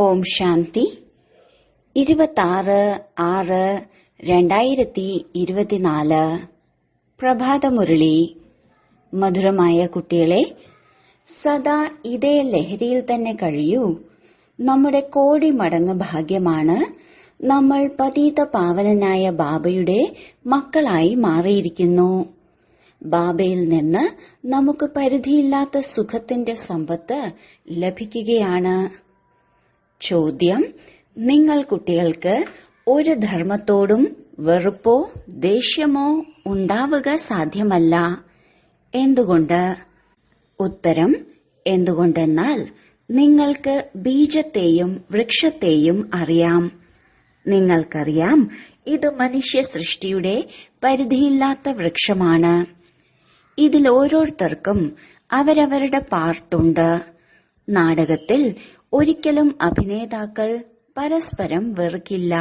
ഓം ശാന്തി 26/6/2024 പ്രഭാതമുരളി. മധുരമായ കുട്ടികളെ, സദാ ഇതേ ലഹരിയിൽ തന്നെ കഴിയൂ. നമ്മുടെ കോടി മടങ്ങ് ഭാഗ്യമാണ് നമ്മൾ പതീത പാവനനായ ബാബയുടെ മക്കളായി മാറിയിരിക്കുന്നു. ബാബയിൽ നിന്ന് നമുക്ക് പരിധിയില്ലാത്ത സുഖത്തിന്റെ സമ്പത്ത് ലഭിക്കുകയാണ്. ചോദ്യം: നിങ്ങൾ കുട്ടികൾക്ക് ഒരു ധർമ്മത്തോടും വെറുപ്പോ ദേഷ്യമോ ഉണ്ടാവുക സാധ്യമല്ല. എന്തുകൊണ്ട്? ഉത്തരം: എന്തുകൊണ്ടെന്നാൽ നിങ്ങൾക്ക് ബീജത്തെയും വൃക്ഷത്തെയും അറിയാം. നിങ്ങൾക്കറിയാം, ഇത് മനുഷ്യ സൃഷ്ടിയുടെ പരിധിയില്ലാത്ത വൃക്ഷമാണ്. ഇതിൽ ഓരോരുത്തർക്കും അവരവരുടെ പാർട്ടുണ്ട്. നാടകത്തിൽ ഒരിക്കലും അഭിനേതാക്കൾ പരസ്പരം വെറുക്കില്ല.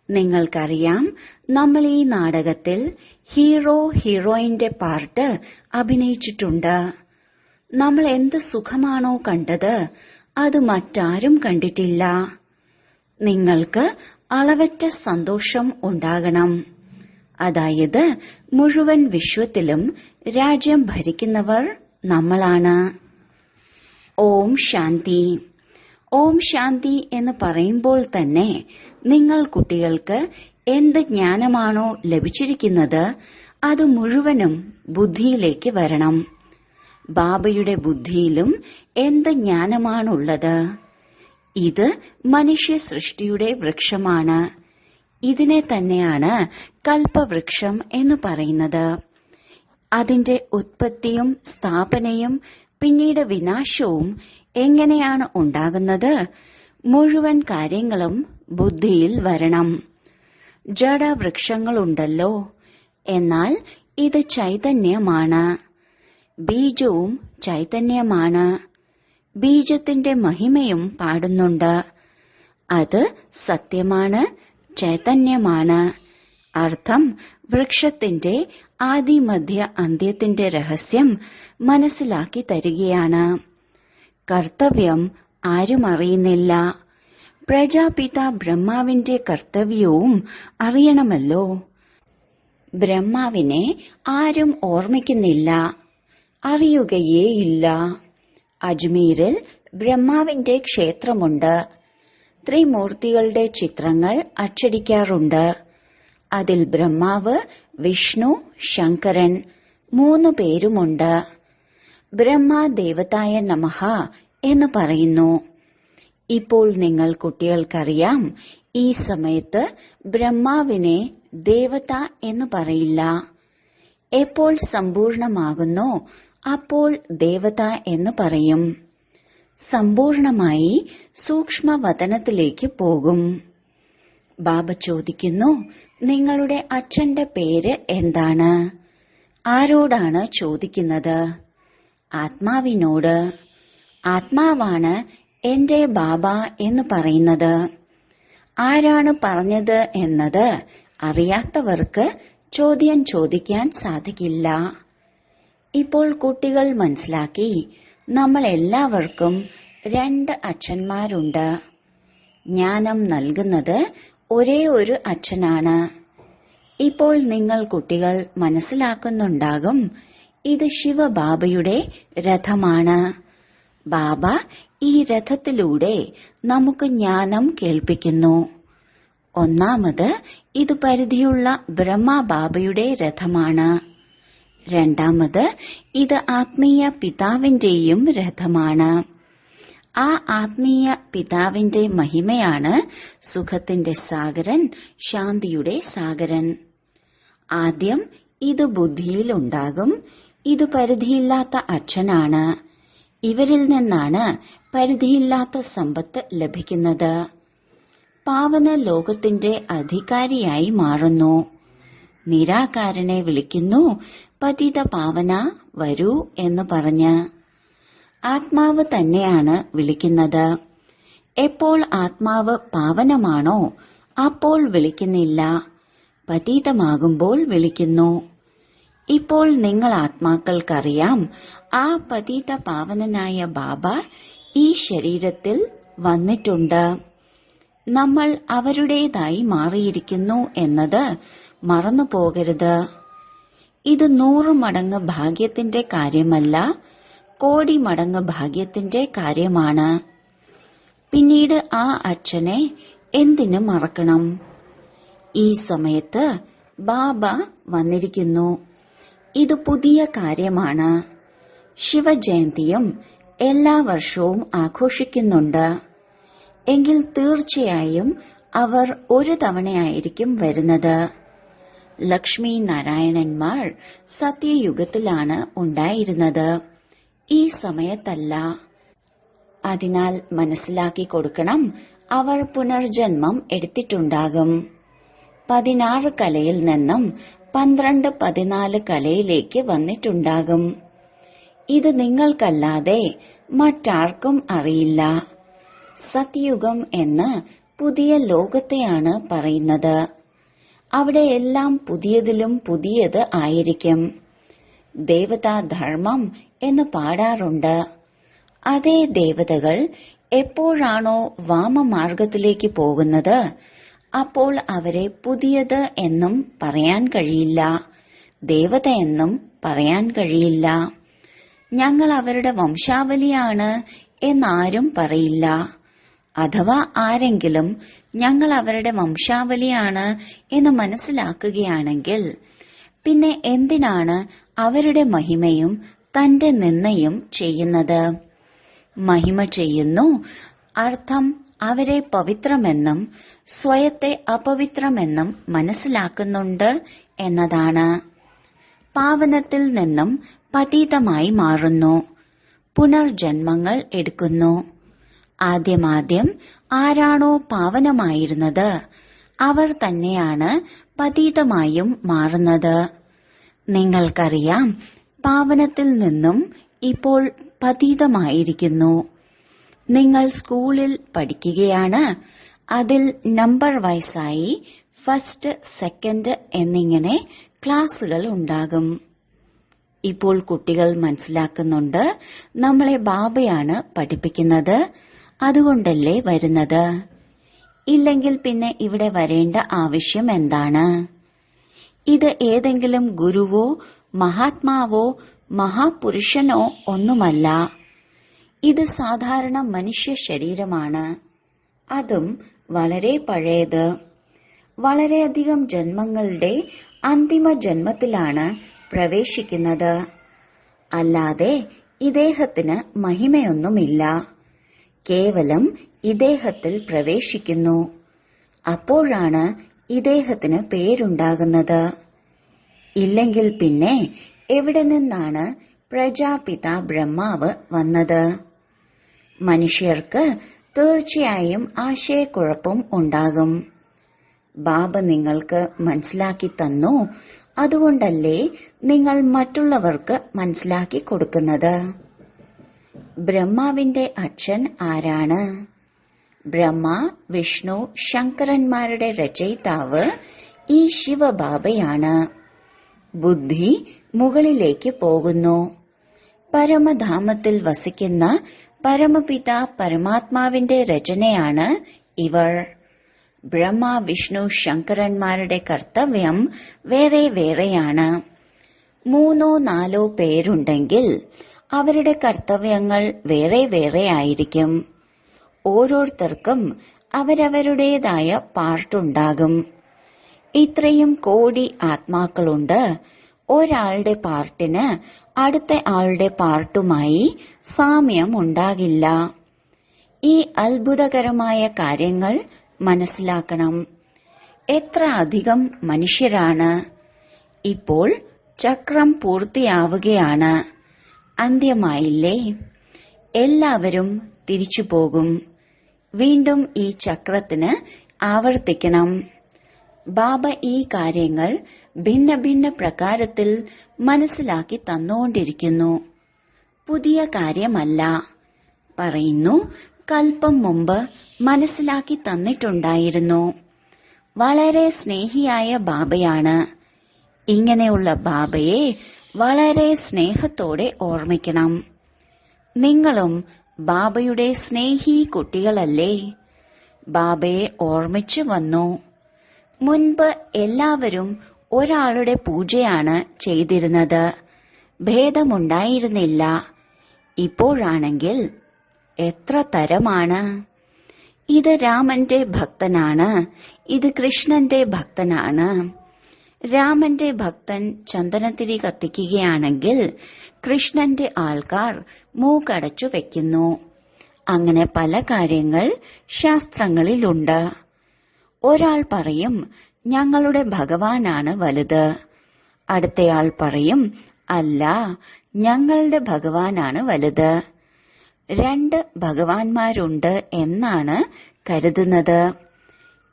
നിങ്ങൾക്കറിയാം, നമ്മൾ ഈ നാടകത്തിൽ ഹീറോ ഹീറോയിന്റെ പാർട്ട് അഭിനയിച്ചിട്ടുണ്ട്. നമ്മൾ എന്ത് സുഖമാണോ കണ്ടത് അത് മറ്റാരും കണ്ടിട്ടില്ല. നിങ്ങൾക്ക് അളവറ്റ സന്തോഷം ഉണ്ടാകണം. അതായത് മുഴുവൻ വിശ്വത്തിലും രാജ്യം ഭരിക്കുന്നവർ നമ്മളാണ്. ഓം ശാന്തി. ഓം ശാന്തി എന്ന് പറയുമ്പോൾ തന്നെ നിങ്ങൾ കുട്ടികൾക്ക് എന്ത് ജ്ഞാനമാണോ ലഭിച്ചിരിക്കുന്നത് അത് മുഴുവനും ബുദ്ധിയിലേക്ക് വരണം. ബാബയുടെ ബുദ്ധിയിലും എന്ത് ജ്ഞാനമാണുള്ളത്? ഇത് മനുഷ്യ സൃഷ്ടിയുടെ വൃക്ഷമാണ്. ഇതിനെ തന്നെയാണ് കൽപ്പവൃക്ഷം എന്ന് പറയുന്നത്. അതിന്റെ ഉത്പത്തിയും സ്ഥാപനയും പിന്നീട് വിനാശവും എങ്ങനെയാണ് ഉണ്ടാകുന്നത്? മുഴുവൻ കാര്യങ്ങളും ബുദ്ധിയിൽ വരണം. ജഡവൃക്ഷങ്ങളുണ്ടല്ലോ, എന്നാൽ ഇത് ചൈതന്യമാണ്. ബീജവും ചൈതന്യമാണ്. ബീജത്തിന്റെ മഹിമയും പാടുന്നുണ്ട്. അത് സത്യമാണ്, ചൈതന്യമാണ്. അർത്ഥം വൃക്ഷത്തിന്റെ ആദിമധ്യ അന്ത്യത്തിന്റെ രഹസ്യം മനസ്സിലാക്കി തരികയാണ്. കർത്തവ്യം ആരും അറിയുന്നില്ല. പ്രജാപിത ബ്രഹ്മാവിന്റെ കർത്തവ്യവും അറിയണമല്ലോ. ബ്രഹ്മാവിനെ ആരും ഓർമ്മിക്കുന്നില്ല, അറിയുകയേയില്ല. അജ്മീരിൽ ബ്രഹ്മാവിന്റെ ക്ഷേത്രമുണ്ട്. ത്രിമൂർത്തികളുടെ ചിത്രങ്ങൾ അച്ചടിക്കാറുണ്ട്. അതിൽ ബ്രഹ്മാവ്, വിഷ്ണു, ശങ്കരൻ 3 പേരുമുണ്ട്. ബ്രഹ്മദേവതായ നമഃ എന്ന് പറയുന്നു. ഇപ്പോൾ നിങ്ങൾ കുട്ടികൾക്കറിയാം, ഈ സമയത്ത് ബ്രഹ്മാവിനെ ദേവത എന്ന് പറയില്ല. എപ്പോൾ സമ്പൂർണമാകുന്നോ അപ്പോൾ ദേവത എന്ന് പറയും. സമ്പൂർണമായി സൂക്ഷ്മവതനത്തിലേക്ക് പോകും. ബാബ ചോദിക്കുന്നു, നിങ്ങളുടെ അച്ഛന്റെ പേര് എന്താണ്? ആരോടാണ് ചോദിക്കുന്നത്? ആത്മാവിനോട്. ആത്മാവാണ് എന്റെ ബാബ എന്ന് പറയുന്നത്. ആരാണ് പറഞ്ഞത് എന്നത് അറിയാത്തവർക്ക് ചോദ്യം ചോദിക്കാൻ സാധിക്കില്ല. ഇപ്പോൾ കുട്ടികൾ മനസ്സിലാക്കി, നമ്മൾ എല്ലാവർക്കും 2 അച്ഛന്മാരുണ്ട്. ജ്ഞാനം നൽകുന്നത് ഒരേ ഒരു അച്ഛനാണ്. ഇപ്പോൾ നിങ്ങൾ കുട്ടികൾ മനസ്സിലാക്കുന്നുണ്ടാകും, ഇത് ശിവബാബയുടെ രഥമാണ്. ബാബ ഈ രഥത്തിലൂടെ നമുക്ക് ജ്ഞാനം കേൾപ്പിക്കുന്നു. ഒന്നാമത് ഇത് പരിധിയുള്ള ബ്രഹ്മബാബയുടെ രഥമാണ്. രണ്ടാമത് ഇത് ആത്മീയ പിതാവിന്റെയും രഥമാണ്. ആ ആത്മീയ പിതാവിന്റെ മഹിമയാണ് സുഖത്തിന്റെ സാഗരൻ, ശാന്തിയുടെ സാഗരൻ. ആദ്യം ഇത് ബുദ്ധിയിലുണ്ടാകും. ഇത് പരിധിയില്ലാത്ത അച്ഛനാണ്. ഇവരിൽ നിന്നാണ് പരിധിയില്ലാത്ത സമ്പത്ത് ലഭിക്കുന്നത്. പാവന ലോകത്തിന്റെ അധികാരിയായി മാറുന്നു. നിരാകാരനെ വിളിക്കുന്നു, പതിത പാവന വരൂ എന്ന് പറഞ്ഞ്. ആത്മാവ് തന്നെയാണ് വിളിക്കുന്നത്. എപ്പോൾ ആത്മാവ് പാവനമാണോ അപ്പോൾ വിളിക്കുന്നില്ല, പതീതമാകുമ്പോൾ വിളിക്കുന്നു. ഇപ്പോൾ നിങ്ങൾ ആത്മാക്കൾക്കറിയാം, ആ പതിത പാവനനായ ബാബ ഈ ശരീരത്തിൽ വന്നിട്ടുണ്ട്. നമ്മൾ അവരുടേതായി മാറിയിരിക്കുന്നു എന്നത് മറന്നു പോകരുത്. ഇത് 100 മടങ്ങ് ഭാഗ്യത്തിന്റെ കാര്യമല്ല, കോടി മടങ്ങ് ഭാഗ്യത്തിന്റെ കാര്യമാണ്. പിന്നീട് ആ അച്ഛനെ എന്തിനു മറക്കണം? ഈ സമയത്ത് ബാബ വന്നിരിക്കുന്നു. ഇത് പുതിയ കാര്യമാണ്. ശിവജയന്തിയും എല്ലാ വർഷവും ആഘോഷിക്കുന്നുണ്ട്. എങ്കിൽ തീർച്ചയായും അവർ ഒരു തവണയായിരിക്കും വരുന്നത്. ലക്ഷ്മി നാരായണന്മാർ സത്യയുഗത്തിലാണ് ഉണ്ടായിരുന്നത്, ഈ സമയത്തല്ല. അതിനാൽ മനസ്സിലാക്കി കൊടുക്കണം, അവർ പുനർജന്മം എടുത്തിട്ടുണ്ടാകും. 16 കലയിൽ നിന്നും 12-14 കലയിലേക്ക് വന്നിട്ടുണ്ടാകും. ഇത് നിങ്ങൾക്കല്ലാതെ മറ്റാർക്കും അറിയില്ല. സത്യയുഗം എന്ന് പുതിയ ലോകത്തെയാണ് പറയുന്നത്. അവിടെ എല്ലാം പുതിയതിലും പുതിയത് ആയിരിക്കും. ദേവതാധർമ്മം എന്ന് പാടാറുണ്ട്. അതേ ദേവതകൾ എപ്പോഴാണോ വാമമാർഗത്തിലേക്ക് പോകുന്നത്, അപ്പോൾ അവരെ പുതിയത് എന്നും പറയാൻ കഴിയില്ല, ദേവത എന്നും പറയാൻ കഴിയില്ല. ഞങ്ങൾ അവരുടെ വംശാവലിയാണ് എന്നാരും പറയില്ല. അഥവാ ആരെങ്കിലും ഞങ്ങൾ അവരുടെ വംശാവലിയാണ് എന്ന് മനസ്സിലാക്കുകയാണെങ്കിൽ പിന്നെ എന്തിനാണ് അവരുടെ മഹിമയും തന്റെ നിന്ദയും ചെയ്യുന്നത്? മഹിമ ചെയ്യുന്നു, അർത്ഥം അവരെ പവിത്രമെന്നും സ്വയത്തെ അപവിത്രമെന്നും മനസ്സിലാക്കുന്നുണ്ട് എന്നതാണ്. പാവനത്തിൽ നിന്നും പതീതമായി മാറുന്നു, പുനർജന്മങ്ങൾ എടുക്കുന്നു. ആദ്യമാദ്യം ആരാണോ പാവനമായിരുന്നത് അവർ തന്നെയാണ് പതീതമായും മാറുന്നത്. നിങ്ങൾക്കറിയാം, പാവനത്തിൽ നിന്നും ഇപ്പോൾ പതീതമായിരിക്കുന്നു. നിങ്ങൾ സ്കൂളിൽ പഠിക്കുകയാണ്. അതിൽ നമ്പർ വൈസായി ഫസ്റ്റ്, സെക്കൻഡ് എന്നിങ്ങനെ ക്ലാസുകൾ ഉണ്ടാകും. ഇപ്പോൾ കുട്ടികൾ മനസ്സിലാക്കുന്നുണ്ട്, നമ്മളെ ബാബയാണ് പഠിപ്പിക്കുന്നത്, അതുകൊണ്ടല്ലേ വരുന്നത്. ഇല്ലെങ്കിൽ പിന്നെ ഇവിടെ വരേണ്ട ആവശ്യം എന്താണ്? ഇത് ഏതെങ്കിലും ഗുരുവോ മഹാത്മാവോ മഹാപുരുഷനോ ഒന്നുമല്ല. ഇത് സാധാരണ മനുഷ്യ ശരീരമാണ്. അതും വളരെ പഴയത്. വളരെയധികം ജന്മങ്ങളുടെ അന്തിമ ജന്മത്തിലാണ് പ്രവേശിക്കുന്നത്. അല്ലാതെ ഇദ്ദേഹത്തിന് മഹിമയൊന്നുമില്ല. കേവലം ഇദ്ദേഹത്തിൽ പ്രവേശിക്കുന്നു. അപ്പോഴാണ് ഇദ്ദേഹത്തിന് പേരുണ്ടാകുന്നത്. ഇല്ലെങ്കിൽ പിന്നെ എവിടെ നിന്നാണ് പ്രജാപിത ബ്രഹ്മാവ് വന്നത്? മനുഷ്യർക്ക് തീർച്ചയായും ആശയക്കുഴപ്പം ഉണ്ടാകും. ബാബ നിങ്ങൾക്ക് മനസ്സിലാക്കി തന്നു, അതുകൊണ്ടല്ലേ നിങ്ങൾ മറ്റുള്ളവർക്ക് മനസ്സിലാക്കി കൊടുക്കുന്നത്. ബ്രഹ്മാവിന്റെ അച്ഛൻ ആരാണ്? ബ്രഹ്മ, വിഷ്ണു, ശങ്കരന്മാരുടെ രചയിതാവ് ഈ ശിവബാബയാണ്. ബുദ്ധി മുകളിലേക്ക് പോകുന്നു. പരമധാമത്തിൽ വസിക്കുന്ന പരമപിത പരമാത്മാവിന്റെ രചനയാണ് ഇവർ. ബ്രഹ്മ, വിഷ്ണു, ശങ്കരന്മാരുടെ കർത്തവ്യം വേറെ വേറെയാണ്. 3-4 പേരുണ്ടെങ്കിൽ അവരുടെ കർത്തവ്യങ്ങൾ വേറെ വേറെ ആയിരിക്കും. ഓരോരുത്തർക്കും അവരവരുടേതായ പാർട്ടുണ്ടാകും. ഇത്രയും കോടി ആത്മാക്കളുണ്ട്. ഒരാളുടെ പാർട്ടിന് അടുത്ത ആളുടെ പാർട്ടുമായി സാമ്യം ഉണ്ടാകില്ല. ഈ അത്ഭുതകരമായ കാര്യങ്ങൾ മനസ്സിലാക്കണം. എത്ര അധികം മനുഷ്യരാണ്! ഇപ്പോൾ ചക്രം പൂർത്തിയാവുകയാണ്. അന്ത്യമായില്ലേ? എല്ലാവരും തിരിച്ചു പോകും. വീണ്ടും ഈ ചക്രത്തിന് ആവർത്തിക്കണം. ബാബ ഈ കാര്യങ്ങൾ ഭിന്ന ഭിന്ന പ്രകാരത്തിൽ മനസ്സിലാക്കി തന്നുകൊണ്ടിരിക്കുന്നു. പുതിയ കാര്യമല്ല. പറയുന്നു, കൽപ്പം മുമ്പ് മനസ്സിലാക്കി തന്നിട്ടുണ്ടായിരുന്നു. വളരെ സ്നേഹിയായ ബാബയാണ്. ഇങ്ങനെയുള്ള ബാബയെ വളരെ സ്നേഹത്തോടെ ഓർമ്മിക്കണം. നിങ്ങളും ബാബയുടെ സ്നേഹി കുട്ടികളല്ലേ? ബാബയെ ഓർമ്മിച്ചു വന്നു. മുൻപ് എല്ലാവരും ഒരാളുടെ പൂജയാണ് ചെയ്തിരുന്നത്. ഭേദമുണ്ടായിരുന്നില്ല. ഇപ്പോഴാണെങ്കിൽ എത്ര തരമാണ്. ഇത് രാമന്റെ ഭക്തനാണ്, ഇത് കൃഷ്ണന്റെ ഭക്തനാണ്. രാമന്റെ ഭക്തൻ ചന്ദനത്തിരി കത്തിക്കുകയാണെങ്കിൽ കൃഷ്ണന്റെ ആൾക്കാർ മൂക്കടച്ചു വെക്കുന്നു. അങ്ങനെ പല കാര്യങ്ങൾ ശാസ്ത്രങ്ങളിലുണ്ട്. ഒരാൾ പറയും ഞങ്ങളുടെ ഭഗവാനാണ് വലുത്. അടുത്തയാൾ പറയും അല്ല, ഞങ്ങളുടെ ഭഗവാനാണ് വലുത്. രണ്ട് ഭഗവാന്മാരുണ്ട് എന്നാണ് കരുതുന്നത്.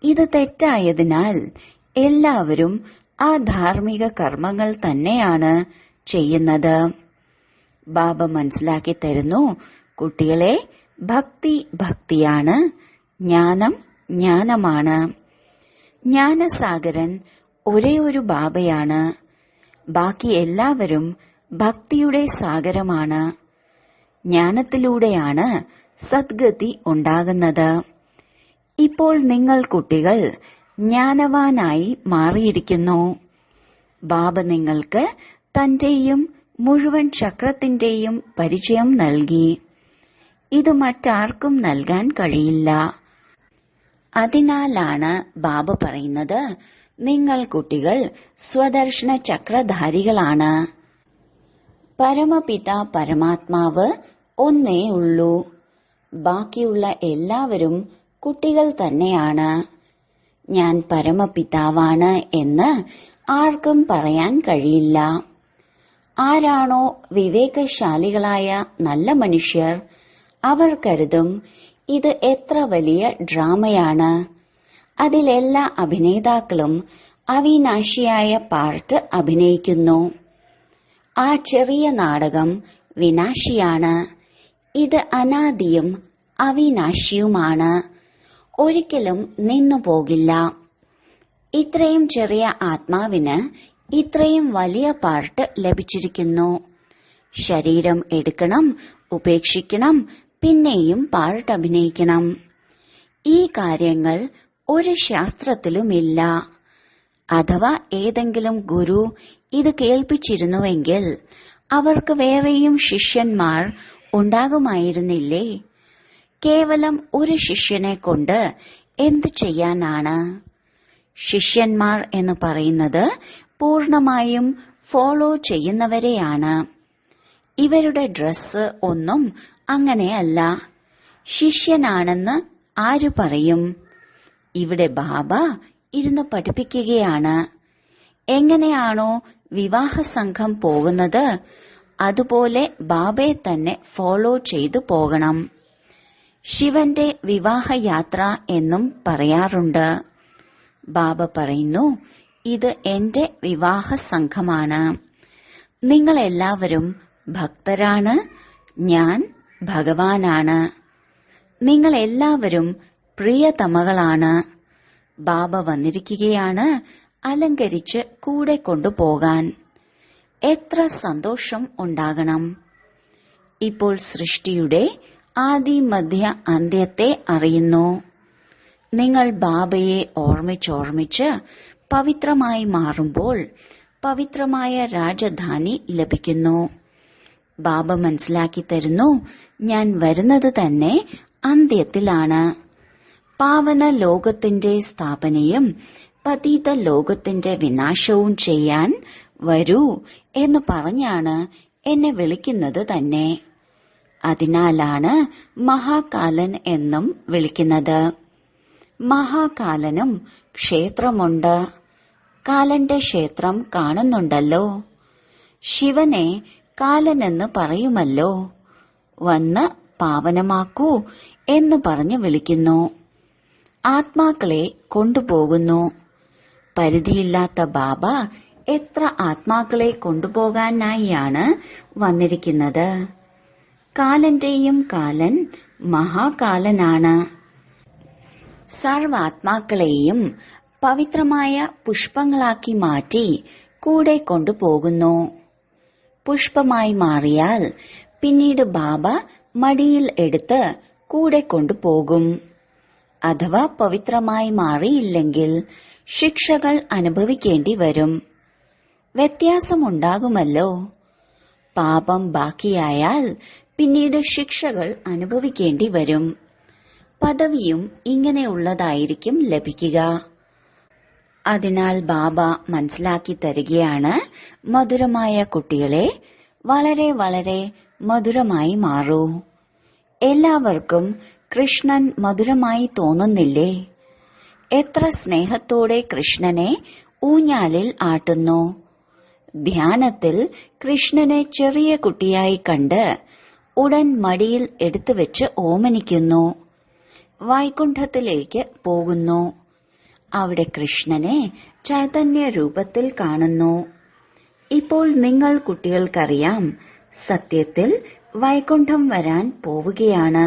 ഇത് തെറ്റായതിനാൽ എല്ലാവരും ആ ധാർമ്മിക കർമ്മങ്ങൾ തന്നെയാണ് ചെയ്യുന്നത്. ബാബ മനസ്സിലാക്കി തരുന്നു, കുട്ടികളെ, ഭക്തി ഭക്തിയാണ്, ജ്ഞാനം ജ്ഞാനമാണ്. ജ്ഞാനസാഗരൻ ഒരേ ഒരു ബാബയാണ്. ബാക്കി എല്ലാവരും ഭക്തിയുടെ സാഗരമാണ്. ജ്ഞാനത്തിലൂടെയാണ് സദ്ഗതി ഉണ്ടാകുന്നത്. ഇപ്പോൾ നിങ്ങൾ കുട്ടികൾ ജ്ഞാനവാനായി മാറിയിരിക്കുന്നു. ബാബ നിങ്ങൾക്ക് തന്റെയും മുഴുവൻ ചക്രത്തിന്റെയും പരിചയം നൽകി. ഇത് മറ്റാർക്കും നൽകാൻ കഴിയില്ല. അതിനാലാണ് ബാബ പറയുന്നത്, നിങ്ങൾ കുട്ടികൾ സ്വദർശന ചക്രധാരികളാണ്. പരമപിത പരമാത്മാവ് ഒന്നേ ഉള്ളൂ. ബാക്കിയുള്ള എല്ലാവരും കുട്ടികൾ തന്നെയാണ്. ഞാൻ പരമപിതാവാണ് എന്ന് ആർക്കും പറയാൻ കഴിയില്ല. ആരാണോ വിവേകശാലികളായ നല്ല മനുഷ്യർ, അവർ കരുതും ഇത് എത്ര വലിയ ഡ്രാമയാണ്. അതിലെല്ലാ അഭിനേതാക്കളും അവിനാശിയായ പാർട്ട് അഭിനയിക്കുന്നു. ആ ചെറിയ നാടകം വിനാശിയാണ്. ഇത് അനാദിയും അവിനാശിയുമാണ്. ഒരിക്കലും നിന്നു പോകില്ല. ഇത്രയും ചെറിയ ആത്മാവിന് ഇത്രയും വലിയ പാർട്ട് ലഭിച്ചിരിക്കുന്നു. ശരീരം എടുക്കണം, ഉപേക്ഷിക്കണം, പിന്നെയും പാർട്ട് അഭിനയിക്കണം. ഈ കാര്യങ്ങൾ ഒരു ശാസ്ത്രത്തിലുമില്ല. അഥവാ ഏതെങ്കിലും ഗുരു ഇത് കേൾപ്പിച്ചിരുന്നുവെങ്കിൽ അവർക്ക് വേറെയും ശിഷ്യന്മാർ ഉണ്ടാകുമായിരുന്നില്ലേ? കേവലം ഒരു ശിഷ്യനെ കൊണ്ട് എന്തു ചെയ്യാനാണ്? ശിഷ്യന്മാർ എന്ന് പറയുന്നത് പൂർണമായും ഫോളോ ചെയ്യുന്നവരെയാണ്. ഇവരുടെ ഡ്രസ്സ് ഒന്നും അങ്ങനെയല്ല. ശിഷ്യനാണെന്ന് ആരു പറയും? ഇവിടെ ബാബ ഇരുന്ന് പഠിപ്പിക്കുകയാണ്. എങ്ങനെയാണോ വിവാഹ സംഘം പോകുന്നത്, അതുപോലെ ബാബയെ തന്നെ ഫോളോ ചെയ്തു പോകണം. ശിവന്റെ വിവാഹയാത്ര എന്നും പറയാറുണ്ട്. ബാബ പറയുന്നു, ഇത് എന്റെ വിവാഹ സംഘമാണ്. നിങ്ങളെല്ലാവരും ഭക്തരാണ്, ഞാൻ ഭഗവാനാണ്. നിങ്ങളെല്ലാവരും പ്രിയതമകളാണ്. ബാബ വന്നിരിക്കുകയാണ് അലങ്കരിച്ച് കൂടെ കൊണ്ടുപോകാൻ. എത്ര സന്തോഷം ഉണ്ടാകണം. ഇപ്പോൾ സൃഷ്ടിയുടെ ആദി മധ്യ അന്ത്യത്തെ അറിയുന്നു. നിങ്ങൾ ബാബയെ ഓർമ്മിച്ചോർമ്മിച്ച് പവിത്രമായി മാറുമ്പോൾ പവിത്രമായ രാജധാനി ലഭിക്കുന്നു. ബാബ മനസ്സിലാക്കി തരുന്നു, ഞാൻ വരുന്നത് തന്നെ അന്ത്യത്തിലാണ്. പാവന ലോകത്തിന്റെ സ്ഥാപനയും പതീത ലോകത്തിന്റെ വിനാശവും ചെയ്യാൻ വരൂ എന്ന് പറഞ്ഞാണ് എന്നെ വിളിക്കുന്നത് തന്നെ. അതിനാലാണ് മഹാകാലൻ എന്നും വിളിക്കുന്നത്. മഹാകാലനും ക്ഷേത്രമുണ്ട്. കാലന്റെ ക്ഷേത്രം കാണുന്നുണ്ടല്ലോ. ശിവനെ കാലനെന്ന് പറയുമല്ലോ. വന്ന് പാവനമാക്കൂ എന്ന് പറഞ്ഞു വിളിക്കുന്നു. ആത്മാക്കളെ കൊണ്ടുപോകുന്നു. പരിധിയില്ലാത്ത ബാബ എത്ര ആത്മാക്കളെ കൊണ്ടുപോകാനായാണ് വന്നിരിക്കുന്നത്. കാലന്റെയും കാലൻ മഹാകാലനാണ്. സർവാത്മാക്കളെയും പവിത്രമായ പുഷ്പങ്ങളാക്കി മാറ്റി കൂടെ കൊണ്ടുപോകുന്നു. പുഷ്പമായി മാറിയാൽ പിന്നീട് ബാബ മടിയിൽ എടുത്ത് കൂടെ കൊണ്ടുപോകും. അഥവാ പവിത്രമായി മാറിയില്ലെങ്കിൽ ശിക്ഷകൾ അനുഭവിക്കേണ്ടി വരും. വ്യത്യാസമുണ്ടാകുമല്ലോ. പാപം ബാക്കിയായാൽ പിന്നീട് ശിക്ഷകൾ അനുഭവിക്കേണ്ടി വരും. പദവിയും ഇങ്ങനെയുള്ളതായിരിക്കും ലഭിക്കുക. അതിനാൽ ബാബ മനസ്സിലാക്കി തരികയാണ്, മധുരമായ കുട്ടികളെ, വളരെ വളരെ മധുരമായി മാറൂ. എല്ലാവർക്കും കൃഷ്ണൻ മധുരമായി തോന്നുന്നില്ലേ? എത്ര സ്നേഹത്തോടെ കൃഷ്ണനെ ഊഞ്ഞാലിൽ ആട്ടുന്നു. ധ്യാനത്തിൽ കൃഷ്ണനെ ചെറിയ കുട്ടിയായി കണ്ട് ഉടൻ മടിയിൽ എടുത്തുവെച്ച് ഓമനിക്കുന്നു. വൈകുണ്ഠത്തിലേക്ക് പോകുന്നു. അവിടെ കൃഷ്ണനെ ചൈതന്യ രൂപത്തിൽ കാണുന്നു. ഇപ്പോൾ നിങ്ങൾ കുട്ടികൾക്കറിയാം, സത്യത്തിൽ വൈകുണ്ഠം വരാൻ പോവുകയാണ്.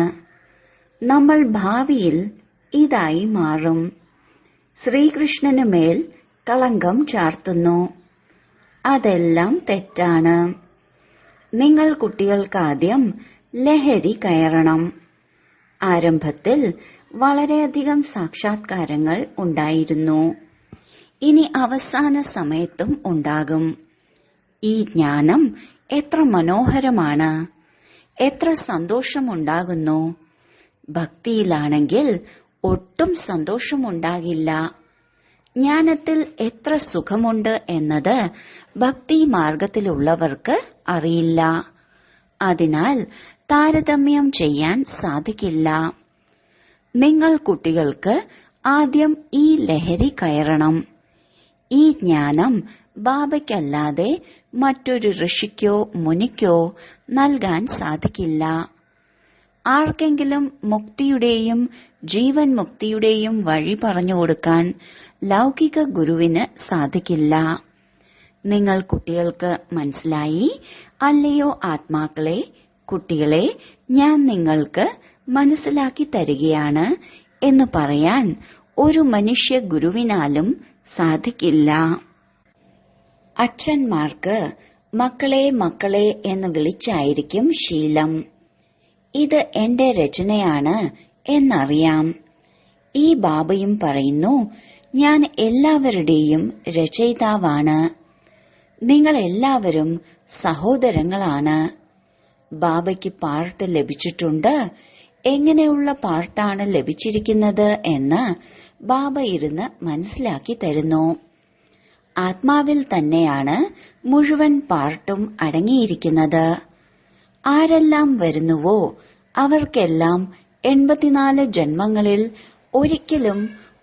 നമ്മൾ ഭാവിയിൽ ഇതായി മാറും. ശ്രീകൃഷ്ണന് മേൽ കളങ്കം ചാർത്തുന്നു. അതെല്ലാം തെറ്റാണ്. നിങ്ങൾ കുട്ടികൾക്കാദ്യം ലഹരി കയറണം. ആരംഭത്തിൽ വളരെയധികം സാക്ഷാത്കാരങ്ങൾ ഉണ്ടായിരുന്നു. ഇനി അവസാന സമയത്തും ഉണ്ടാകും. ഈ ജ്ഞാനം എത്ര മനോഹരമാണ്! എത്ര സന്തോഷമുണ്ടാകുന്നു! ഭക്തിയിലാണെങ്കിൽ ഒട്ടും സന്തോഷമുണ്ടാകില്ല. ജ്ഞാനത്തിൽ എത്ര സുഖമുണ്ട് എന്നത് ഭക്തി മാർഗത്തിലുള്ളവർക്ക് അറിയില്ല. അതിനാൽ താരതമ്യം ചെയ്യാൻ സാധിക്കില്ല. നിങ്ങൾ കുട്ടികൾക്ക് ആദ്യം ഈ ലഹരി കയറണം. ഈ ജ്ഞാനം ബാബയ്ക്കല്ലാതെ മറ്റൊരു ഋഷിക്കോ മുനിക്കോ നൽകാൻ സാധിക്കില്ല. ആർക്കെങ്കിലും മുക്തിയുടെയും ജീവൻ മുക്തിയുടെയും വഴി പറഞ്ഞു കൊടുക്കാൻ ലൗകിക ഗുരുവിന് സാധിക്കില്ല. നിങ്ങൾ കുട്ടികൾക്ക് മനസ്സിലായി അല്ലയോ ആത്മാക്കളെ? കുട്ടികളെ, ഞാൻ നിങ്ങൾക്ക് മനസ്സിലാക്കി തരികയാണ് എന്ന് പറയാൻ ഒരു മനുഷ്യ ഗുരുവിനാലും സാധിക്കില്ല. അച്ഛന്മാർക്ക് മക്കളെ മക്കളെ എന്ന് വിളിച്ചായിരിക്കും ശീലം. ഇത് എന്റെ രചനയാണ് എന്നറിയാം. ഈ ബാബയും പറയുന്നു, ഞാൻ എല്ലാവരുടെയും രചയിതാവാണ്. നിങ്ങൾ എല്ലാവരും സഹോദരങ്ങളാണ്. ബാബയ്ക്ക് പാർട്ട് ലഭിച്ചിട്ടുണ്ട്. എങ്ങനെയുള്ള പാർട്ടാണ് ലഭിച്ചിരിക്കുന്നത് എന്ന് ബാബ ഇരുന്ന് മനസ്സിലാക്കി തരുന്നു. ആത്മാവിൽ തന്നെയാണ് മുഴുവൻ പാർട്ടും അടങ്ങിയിരിക്കുന്നത്. ആരെല്ലാം വരുന്നുവോ അവർക്കെല്ലാം 84 ജന്മങ്ങളിൽ ഒരിക്കലും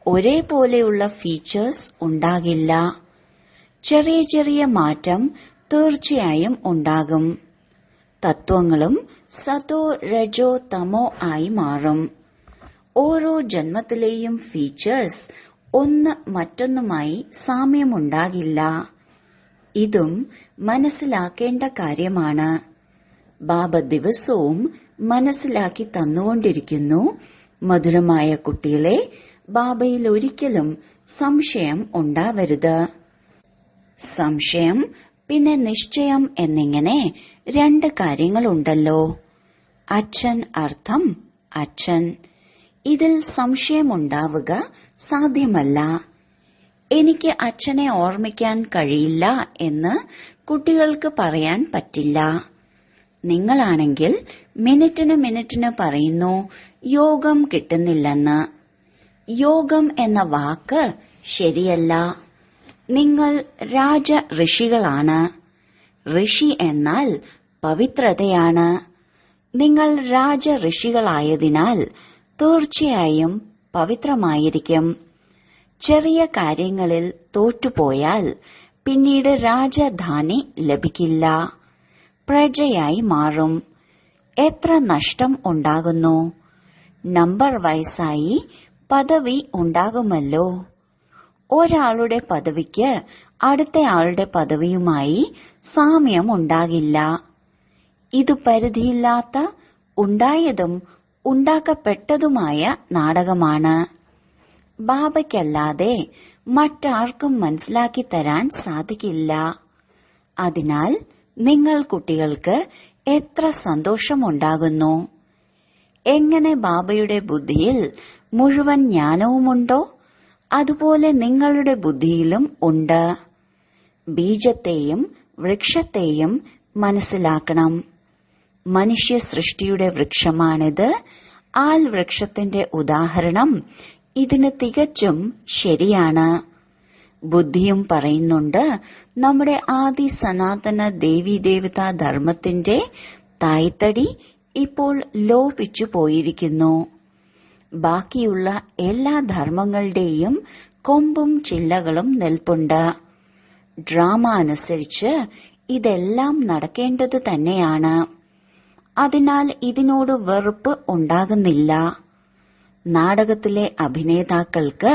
ഒരേപോലെയുള്ള ഫീച്ചേഴ്സ് ഉണ്ടാകില്ല. ചെറിയ ചെറിയ മാറ്റം തീർച്ചയായും ഉണ്ടാകും. തത്വങ്ങളും സതോ രജോ തമോ ആയി മാറും. ഓരോ ജന്മത്തിലെയും ഫീച്ചേഴ്സ് ഒന്ന് മറ്റൊന്നുമായി സാമ്യമുണ്ടാകില്ല. ഇതും മനസ്സിലാക്കേണ്ട കാര്യമാണ്. ബാബ ദിവസവും മനസ്സിലാക്കി തന്നുകൊണ്ടിരിക്കുന്നു, മധുരമായ കുട്ടികളെ, ബാബയിൽ ഒരിക്കലും സംശയം ഉണ്ടാവരുത്. സംശയം പിന്നെ നിശ്ചയം എന്നിങ്ങനെ 2 കാര്യങ്ങളുണ്ടല്ലോ. അച്ഛൻ അർത്ഥം അച്ഛൻ. ഇതിൽ സംശയമുണ്ടാവുക സാധ്യമല്ല. എനിക്ക് അച്ഛനെ ഓർമ്മിക്കാൻ കഴിയില്ല എന്ന് കുട്ടികൾക്ക് പറയാൻ പറ്റില്ല. നിങ്ങളാണെങ്കിൽ മിനിറ്റിന് പറയുന്നു യോഗം കിട്ടുന്നില്ലെന്ന്. യോഗം എന്ന വാക്ക് ശരിയല്ല. നിങ്ങൾ രാജ ഋഷികളാണ്. ഋഷി എന്നാൽ പവിത്രതയാണ്. നിങ്ങൾ രാജ ഋഷികളായതിനാൽ തീർച്ചയായും പവിത്രമായിരിക്കും. ചെറിയ കാര്യങ്ങളിൽ തോറ്റുപോയാൽ പിന്നീട് രാജധാനി ലഭിക്കില്ല. പ്രജയായി മാറും. എത്ര നഷ്ടം ഉണ്ടാകുന്നു. നമ്പർ വയസ്സായി പദവി ഉണ്ടാകുമല്ലോ. ഒരാളുടെ പദവിക്ക് അടുത്തയാളുടെ പദവിയുമായി സാമ്യം ഉണ്ടാകില്ല. ഇത് പരിധിയില്ലാത്ത ഉണ്ടായതും ഉണ്ടാക്കപ്പെട്ടതുമായ നാടകമാണ്. ബാബയ്ക്കല്ലാതെ മറ്റാർക്കും മനസ്സിലാക്കി തരാൻ സാധിക്കില്ല. അതിനാൽ നിങ്ങൾ കുട്ടികൾക്ക് എത്ര സന്തോഷമുണ്ടാകുന്നു. എങ്ങനെ ബാബയുടെ ബുദ്ധിയിൽ മുഴുവൻ ജ്ഞാനവുമുണ്ടോ അതുപോലെ നിങ്ങളുടെ ബുദ്ധിയിലും ഉണ്ട്. ബീജത്തെയും വൃക്ഷത്തെയും മനസ്സിലാക്കണം. മനുഷ്യ സൃഷ്ടിയുടെ വൃക്ഷമാണിത്. ആൽ വൃക്ഷത്തിന്റെ ഉദാഹരണം ഇതിന് തികച്ചും ശരിയാണ്. ബുദ്ധിയും പറയുന്നുണ്ട്, നമ്മുടെ ആദി സനാതന ദേവീദേവതാ ധർമ്മത്തിന്റെ തായ്തടി ഇപ്പോൾ ലോപിച്ചു പോയിരിക്കുന്നു. ബാക്കിയുള്ള എല്ലാ ധർമ്മങ്ങളുടെയും കൊമ്പും ചില്ലകളും നിൽപ്പുണ്ട്. ഡ്രാമ അനുസരിച്ച് ഇതെല്ലാം നടക്കേണ്ടത് തന്നെയാണ്. അതിനാൽ ഇതിനോട് വെറുപ്പ് ഉണ്ടാകുന്നില്ല. നാടകത്തിലെ അഭിനേതാക്കൾക്ക്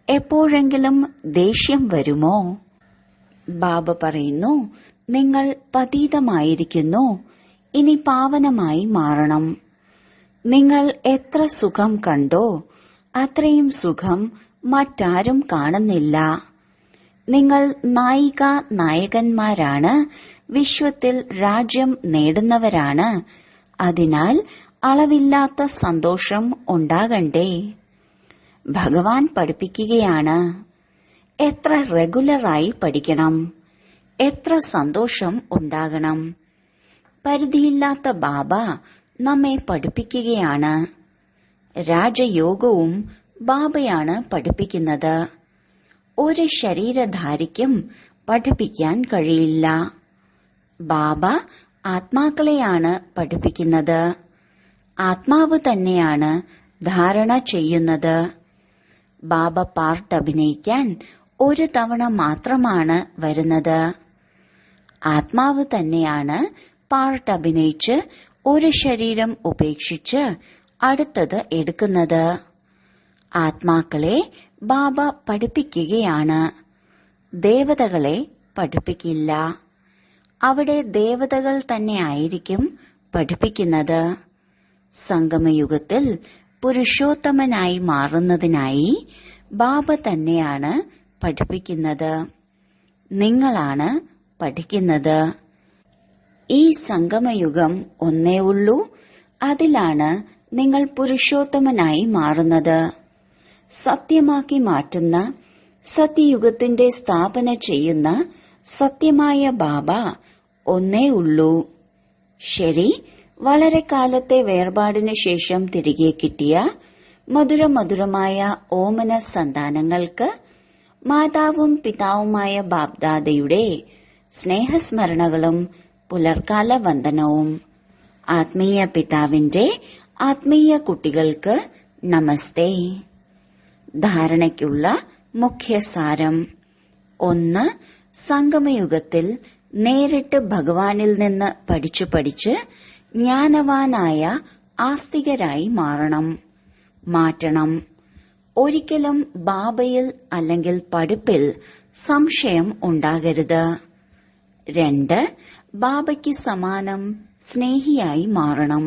എപ്പോഴെങ്കിലും ദേഷ്യം വരുമോ? ബാബ പറയുന്നു, നിങ്ങൾ പതീതമായിരിക്കുന്നു, ഇനി പാവനമായി മാറണം. നിങ്ങൾ എത്ര സുഖം കണ്ടോ അത്രയും സുഖം മറ്റാരും കാണുന്നില്ല. നിങ്ങൾ നായിക നായകന്മാരാണ്, വിശ്വത്തിൽ രാജ്യം നേടുന്നവരാണ്. അതിനാൽ അളവില്ലാത്ത സന്തോഷം ഉണ്ടാകണ്ടേ? ഭഗവാൻ പഠിപ്പിക്കുകയാണ്. എത്ര റെഗുലറായി പഠിക്കണം, എത്ര സന്തോഷം ഉണ്ടാകണം. പരിധിയില്ലാത്ത ബാബ നമ്മെ പഠിപ്പിക്കുകയാണ്. രാജയോഗവും ബാബയാണ് പഠിപ്പിക്കുന്നത്. ഒരു ശരീരധാരിക്കും പഠിപ്പിക്കാൻ കഴിയില്ല. ബാബ ആത്മാക്കളെയാണ് പഠിപ്പിക്കുന്നത്. ആത്മാവ് തന്നെയാണ് ധാരണ ചെയ്യുന്നത്. ബാബ പാർട്ട് അഭിനയിക്കാൻ ഒരു തവണ മാത്രമാണ് വരുന്നത്. ആത്മാവ് തന്നെയാണ് പാർട്ട് അഭിനയിച്ച് ഒരു ശരീരം ഉപേക്ഷിച്ച് അടുത്തത് എടുക്കുന്നത്. ആത്മാക്കളെ ബാബ പഠിപ്പിക്കുകയാണ്. ദേവതകളെ പഠിപ്പിക്കില്ല. അവിടെ ദേവതകൾ തന്നെ ആയിരിക്കും പഠിപ്പിക്കുന്നത്. സംഗമയുഗത്തിൽ പുരുഷോത്തമനായി മാറുന്നതിനായി ബാബ തന്നെയാണ് പഠിപ്പിക്കുന്നത്. നിങ്ങളാണ് പഠിക്കുന്നത്. ഈ സംഗമയുഗം ഒന്നേ ഉള്ളൂ. അതിലാണ് നിങ്ങൾ പുരുഷോത്തമനായി മാറുന്നത്. സത്യമാക്കി മാറ്റുന്ന, സത്യയുഗത്തിന്റെ സ്ഥാപന ചെയ്യുന്ന സത്യമായ ബാബ ഒന്നേ ഉള്ളൂ. ശരി, വളരെ കാലത്തെ വേർപാടിനു ശേഷം തിരികെ കിട്ടിയ മധുരമധുരമായ ഓമന സന്താനങ്ങൾക്ക് മാതാവും പിതാവുമായ ബാബ്ദാദയുടെ സ്നേഹസ്മരണകളും പുലർക്കാല വന്ദനവും. ആത്മീയ പിതാവിന്റെ ആത്മീയ കുട്ടികൾക്ക് നമസ്തേ. ധാരണയ്ക്കുള്ള മുഖ്യസാരം: 1. സംഗമയുഗത്തിൽ നേരിട്ട് ഭഗവാനിൽ നിന്ന് പഠിച്ചു പഠിച്ച് ജ്ഞാനവാനായ ആസ്തികരായി മാറ്റണം. ഒരിക്കലും ബാബയിൽ അല്ലെങ്കിൽ പഠിപ്പിൽ സംശയം ഉണ്ടാകരുത്. 2. ബാബയ്ക്ക് സമാനം സ്നേഹിയായി മാറണം.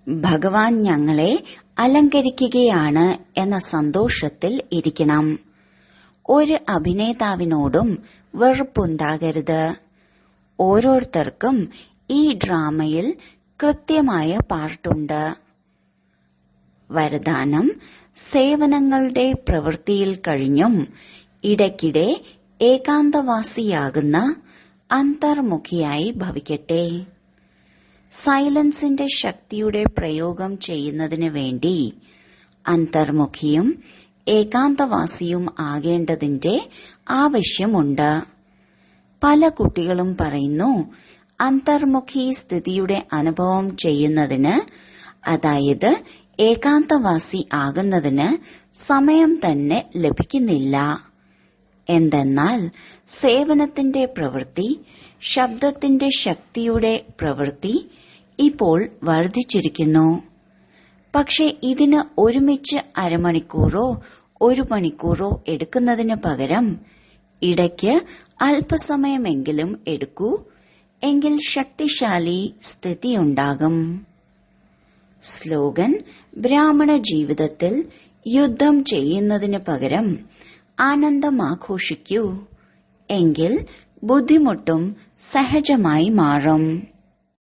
ഭഗവാൻ ഞങ്ങളെ അലങ്കരിക്കുകയാണ് എന്ന സന്തോഷത്തിൽ ഇരിക്കണം. ഒരു അഭിനേതാവിനോടും വെറുപ്പുണ്ടാകരുത്. ഓരോരുത്തർക്കും ഈ ഡ്രാമയിൽ കൃത്യമായ പാർട്ടുണ്ട്. വരദാനം: സേവനങ്ങളുടെ പ്രവൃത്തിയിൽ കഴിഞ്ഞും ഇടയ്ക്കിടെ ഏകാന്തവാസിയാകുന്ന അന്തർമുഖിയായി ഭവിക്കട്ടെ. സൈലൻസിന്റെ ശക്തിയുടെ പ്രയോഗം ചെയ്യുന്നതിന് വേണ്ടി അന്തർമുഖിയും ഏകാന്തവാസിയും ആകേണ്ടതിന്റെ ആവശ്യമുണ്ട്. പല കുട്ടികളും പറയുന്നു, അന്തർമുഖി സ്ഥിതിയുടെ അനുഭവം ചെയ്യുന്നതിന്, അതായത് ഏകാന്തവാസി ആകുന്നതിന് സമയം തന്നെ ലഭിക്കുന്നില്ല. എന്തെന്നാൽ സേവനത്തിന്റെ പ്രവൃത്തി, ശബ്ദത്തിന്റെ ശക്തിയുടെ പ്രവൃത്തി ഇപ്പോൾ വർദ്ധിച്ചിരിക്കുന്നു. പക്ഷെ ഇതിന് ഒരുമിച്ച് അരമണിക്കൂറോ 1 മണിക്കൂറോ എടുക്കുന്നതിന് പകരം ഇടയ്ക്ക് അല്പസമയമെങ്കിലും എടുക്കൂ. എങ്കിൽ ശക്തിശാലി സ്ഥിതിയുണ്ടാകും. സ്ലോഗൻ: ബ്രാഹ്മണ ജീവിതത്തിൽ യുദ്ധം ചെയ്യുന്നതിന് പകരം ആനന്ദം ആഘോഷിക്കൂ. എങ്കിൽ ബുദ്ധിമുട്ടും സഹജമായി മാറും.